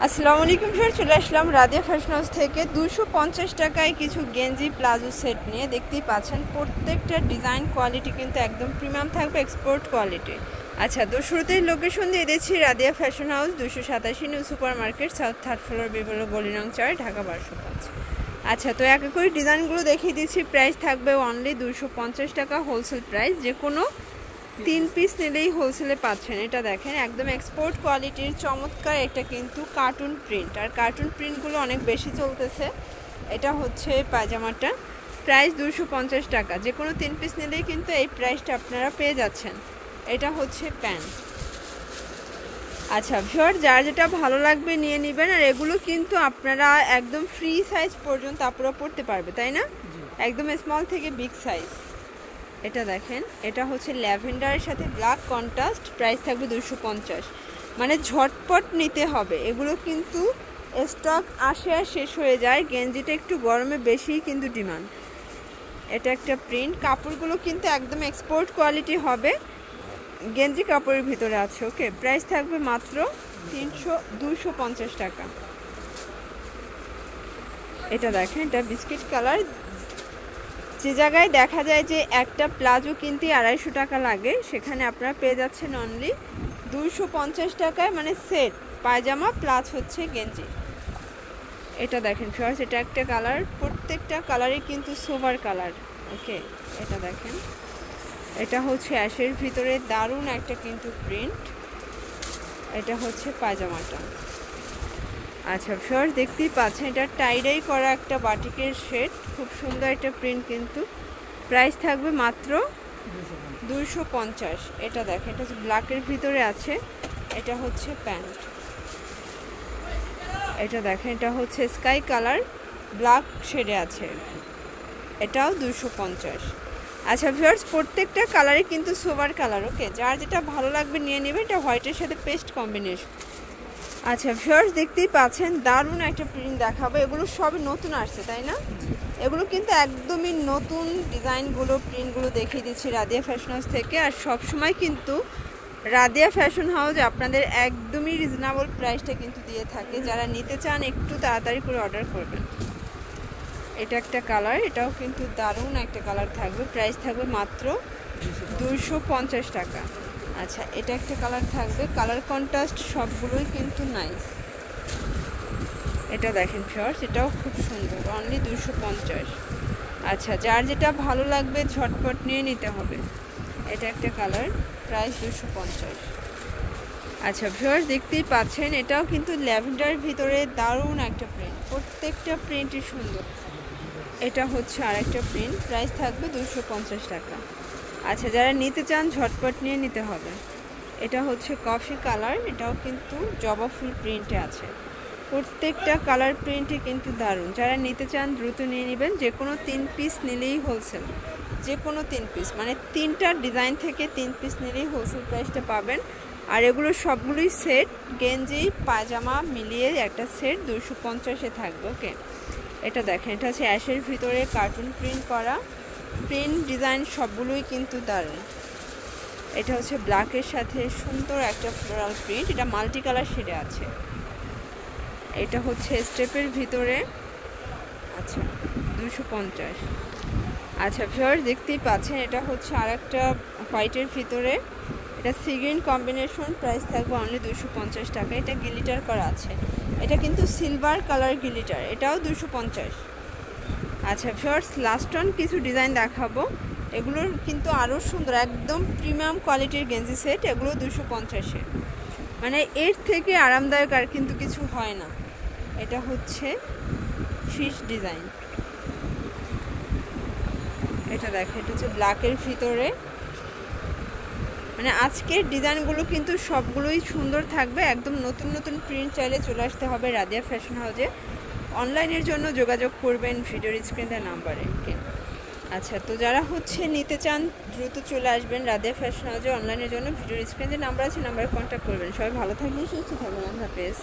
আসসালামু আলাইকুম স্যার, চলে আসলাম রাদিয়া ফ্যাশন হাউস থেকে 250 টাকায় কিছু গেঞ্জি প্লাজো সেট নিয়ে। দেখতেই পাচ্ছেন প্রত্যেকটা ডিজাইন কোয়ালিটি কিন্তু একদম প্রিমিয়াম থাকবে, এক্সপোর্ট কোয়ালিটি। আচ্ছা, তো শুরুতেই লোকেশন দিয়ে দিচ্ছি Radia fashion house, 287 new super market, south third floor, বিভিন্ন গলি নং 4, ঢাকা 1205। আচ্ছা, তো এক এক করে ডিজাইনগুলো দেখিয়ে দিচ্ছি। প্রাইস থাকবে অনলি 250 টাকা হোলসেল প্রাইস। যে কোনো 3 পিস নিলেই হোলসেলে পাচ্ছেন। এটা দেখেন একদম এক্সপোর্ট কোয়ালিটির চমৎকার, এটা কিন্তু কার্টুন প্রিন্ট, আর কার্টুন প্রিন্টগুলো অনেক বেশি চলতেছে। এটা হচ্ছে পায়জামাটা, প্রাইস 250 টাকা। যে কোনো 3 পিস নিলেই কিন্তু এই প্রাইসটা আপনারা পেয়ে যাচ্ছেন। এটা হচ্ছে প্যান্ট। আচ্ছা ভিউয়ার, যার যেটা ভালো লাগবে নিয়ে নেবেন। আর এগুলো কিন্তু আপনারা একদম ফ্রি সাইজ পর্যন্ত আপনারা পড়তে পারবে, তাই না? একদম স্মল থেকে বিগ সাইজ। এটা দেখেন, এটা হচ্ছে ল্যাভেন্ডারের সাথে ব্ল্যাক কন্ট্রাস্ট, প্রাইস থাকবে 250। মানে ঝটপট নিতে হবে, এগুলো কিন্তু স্টক আসে আর শেষ হয়ে যায়। গেঞ্জিটা একটু গরমে বেশি কিন্তু ডিমান্ড। এটা একটা প্রিন্ট, কাপড়গুলো কিন্তু একদম এক্সপোর্ট কোয়ালিটি হবে, গেঞ্জি কাপড়ের ভিতরে আছে। ওকে, প্রাইস থাকবে মাত্র 250 টাকা। এটা দেখেন, এটা বিস্কিট কালার। যে জায়গায় দেখা যায় যে একটা প্লাজো কিনতে 250 টাকা লাগে, সেখানে আপনারা পেয়ে যাচ্ছেন অনলি 250 টাকায়, মানে সেট পায়জামা প্লাস হচ্ছে গেঞ্জি। এটা দেখেন ফ্রেন্ডস, এটা একটা কালার, প্রত্যেকটা কালারই কিন্তু সোভার কালার। ওকে, এটা দেখেন, এটা হচ্ছে অ্যাশের ভিতরে দারুণ একটা কিন্তু প্রিন্ট। এটা হচ্ছে পায়জামাটা। আচ্ছা ফ্রেন্ডস, দেখতেই পাচ্ছেন এটা টাইডাই করা একটা বাটিকের শেড, খুব সুন্দর একটা প্রিন্ট কিন্তু। প্রাইস থাকবে মাত্র 250। এটা দেখেন, এটা হচ্ছে ব্ল্যাকের ভিতরে আছে। এটা হচ্ছে প্যান্ট। এটা দেখেন, এটা হচ্ছে স্কাই কালার, ব্ল্যাক শেডে আছে। এটাও 250। আচ্ছা ভিউয়ার্স, প্রত্যেকটা কালারই কিন্তু সোভার কালার। ওকে, যার যেটা ভালো লাগবে নিয়ে নেবে। এটা হোয়াইটের সাথে পেস্ট কম্বিনেশন। আচ্ছা ভিউয়ার্স, দেখতেই পাচ্ছেন দারুণ একটা প্রিন্ট দেখাবো। এগুলো সবই নতুন আসছে, তাই না? এগুলো কিন্তু একদমই নতুন ডিজাইনগুলো, প্রিন্টগুলো দেখিয়ে দিচ্ছি রাদিয়া ফ্যাশন হাউস থেকে। আর সব সময় কিন্তু রাদিয়া ফ্যাশন হাউস আপনাদের একদমই রিজনেবল প্রাইসটা কিন্তু দিয়ে থাকে। যারা নিতে চান একটু তাড়াতাড়ি করে অর্ডার করবেন। এটা একটা কালার, এটাও কিন্তু দারুণ একটা কালার থাকবে, প্রাইস থাকবে মাত্র 250 টাকা। আচ্ছা, এটা একটা কালার থাকবে, কালার কন্ট্রাস্ট সবগুলোই কিন্তু নাইস। এটা দেখেন ফ্রেন্ডস, এটাও খুব সুন্দর, অনলি 250। আচ্ছা, যার যেটা ভালো লাগবে ঝটপট নিয়ে নিতে হবে। এটা একটা কালার, প্রাইস 250। আচ্ছা ফ্রেন্ডস, দেখতেই পাচ্ছেন এটাও কিন্তু ল্যাভেন্ডারের ভিতরে দারুণ একটা প্রিন্ট, প্রত্যেকটা প্রিন্টই সুন্দর। এটা হচ্ছে আরেকটা প্রিন্ট, প্রাইস থাকবে 250 টাকা। আচ্ছা, যারা নিতে চান ঝটপট নিয়ে নিতে হবে। এটা হচ্ছে কফি কালার, এটাও কিন্তু জবা ফুল প্রিন্টে আছে। প্রত্যেকটা কালার প্রিন্টই কিন্তু দারুণ। যারা নিতে চান দ্রুত নিয়ে নেবেন। যে কোনো 3 পিস নিলেই হোলসেল, যে কোনো 3 পিস, মানে 3টা ডিজাইন থেকে 3 পিস নিলেই হোলসেল প্রাইসটা পাবেন। আর এগুলো সবগুলোই সেট, গেঞ্জি পায়জামা মিলিয়ে একটা সেট 250-এ থাকবে। ওকে, এটা দেখেন, এটা হচ্ছে অ্যাশের ভিতরে কার্টুন প্রিন্ট করা, প্রিন্ট ডিজাইন সবগুলোই কিন্তু দারুণ। এটা হচ্ছে ব্ল্যাকের সাথে সুন্দর একটা ফ্লোরাল প্রিন্ট, এটা মাল্টি কালার শেডে আছে। এটা হচ্ছে স্টেপের ভিতরে। আচ্ছা, 250। আচ্ছা ভিউয়ার্স, দেখতেই পাচ্ছেন এটা হচ্ছে আর একটা হোয়াইটের ভিতরে, এটা সি গ্রিন কম্বিনেশন, প্রাইস থাকবে অনলি 250 টাকা। এটা গ্লিটার করা আছে, এটা কিন্তু সিলভার কালার গ্লিটার, এটাও 250। আচ্ছা ভিউয়ার্স, লাস্ট অন কিছু ডিজাইন দেখাবো। এগুলোর কিন্তু আরও সুন্দর, একদম প্রিমিয়াম কোয়ালিটির গেঞ্জি সেট। এগুলো 250-এ, মানে এর থেকে আরামদায়ক আর কিন্তু কিছু হয় না। এটা হচ্ছে ফিশ ডিজাইন। এটা দেখে, এটা হচ্ছে ব্ল্যাকের ভিতরে। মানে আজকের ডিজাইনগুলো কিন্তু সবগুলোই সুন্দর থাকবে, একদম নতুন নতুন প্রিন্ট। চাইলে চলে আসতে হবে রাদিয়া ফ্যাশন হাউসে। অনলাইনের জন্য যোগাযোগ করবেন ভিডিওর স্ক্রিনের নাম্বারে। আচ্ছা, তো যারা হচ্ছে নিতে চান দ্রুত চলে আসবেন রাদিয়া ফ্যাশন হাউসে। অনলাইনের জন্য ভিডিওর স্ক্রিনের নাম্বার আছে, নাম্বারে কন্ট্যাক্ট করবেন। সবাই ভালো থাকবেন, সুস্থ থাকবেন, আল্লাহ হাফেজ।